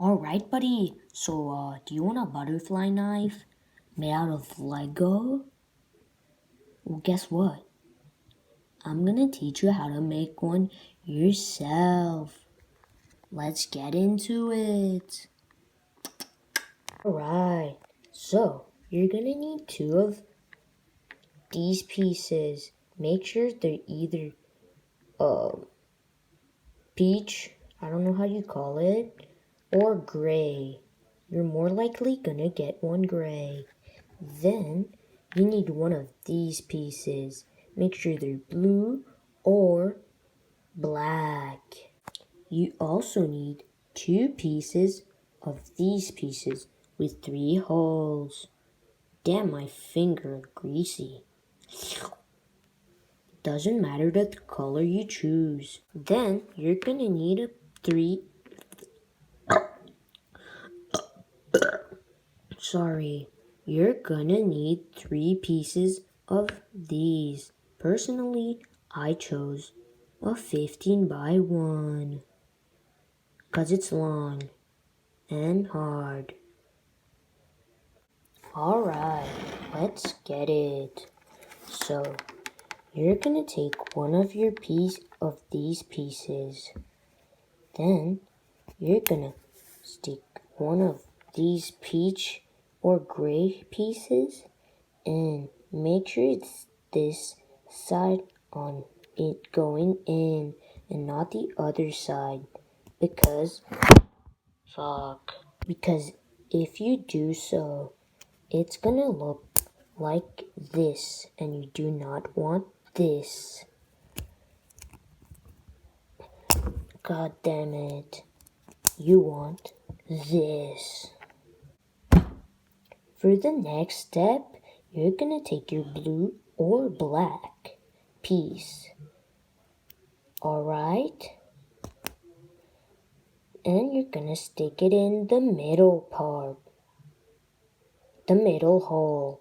Alright, buddy. So, do you want a butterfly knife made out of Lego? Well, guess what? I'm gonna teach you how to make one yourself. Let's get into it. Alright, so you're gonna need two of these pieces. Make sure they're either peach, I don't know how you call it, or gray. You're more likely gonna get one gray. Then you need one of these pieces. Make sure they're blue or black. You also need two pieces of these pieces with 3 holes. Damn, my finger greasy. Doesn't matter the color you choose. Then you're gonna need a 3 Sorry, you're gonna need 3 pieces of these. Personally, I chose a 15 by 1 because it's long and hard. Alright, let's get it. So, you're gonna take one of your piece of these pieces. Then, you're gonna stick one of these peach or gray pieces and make sure it's this side on it going in and not the other side because if you do so, it's gonna look like this and you do not want this. God damn it. You want this. For the next step, you're gonna take your blue or black piece. Alright? And you're gonna stick it in the middle part. The middle hole.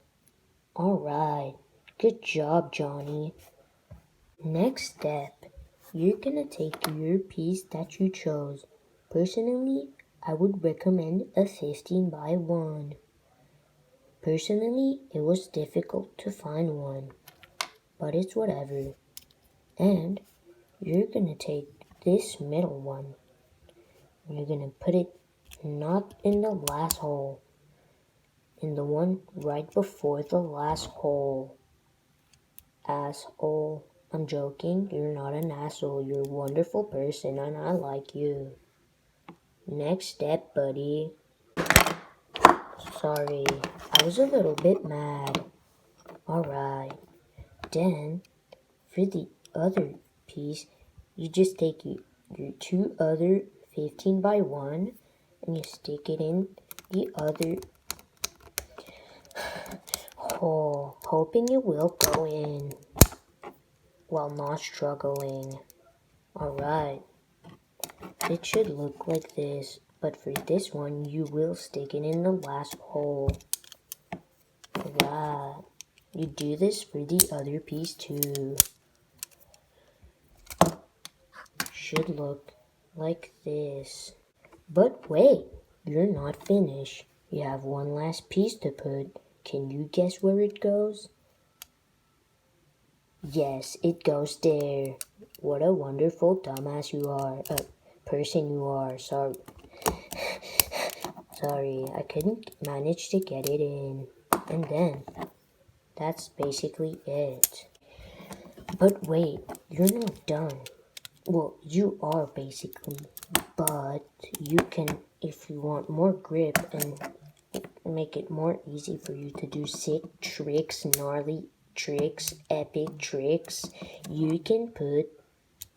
Alright. Good job, Johnny. Next step, you're gonna take your piece that you chose. Personally, I would recommend a 15 by 1. Personally, it was difficult to find one, but it's whatever. And you're gonna take this middle one. You're gonna put it not in the last hole, in the one right before the last hole. Asshole. I'm joking. You're not an asshole. You're a wonderful person and I like you. Next step, buddy. Sorry, I was a little bit mad. Alright. Then, for the other piece, you just take your 2 other 15 by 1 and you stick it in the other hole, hoping it will go in while not struggling. Alright, it should look like this, but for this one, you will stick it in the last hole. Alright, you do this for the other piece too. Should look like this. But wait, you're not finished. You have one last piece to put. Can you guess where it goes? Yes, it goes there. What a wonderful dumbass you are. Person you are. Sorry, I couldn't manage to get it in. And then, that's basically it. But wait, you're not done. Well, you are basically, but you can, if you want more grip and make it more easy for you to do sick tricks, gnarly tricks, epic tricks, you can put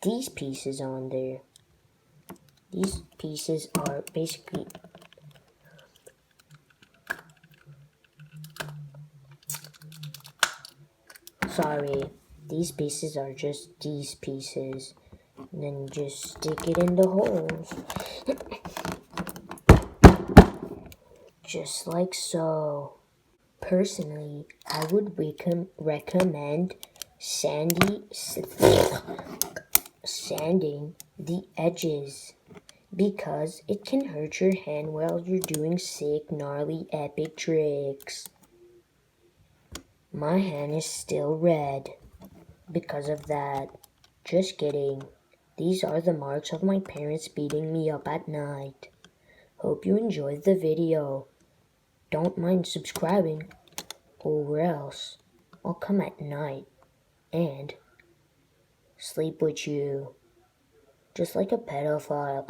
these pieces on there. These pieces are basically these pieces are just these pieces. And then you just stick it in the holes. Just like so. Personally, I would recommend sanding the edges. because it can hurt your hand while you're doing sick, gnarly, epic tricks. My hand is still red because of that. Just kidding. These are the marks of my parents beating me up at night. Hope you enjoyed the video. Don't mind subscribing, or else I'll come at night and sleep with you, just like a pedophile.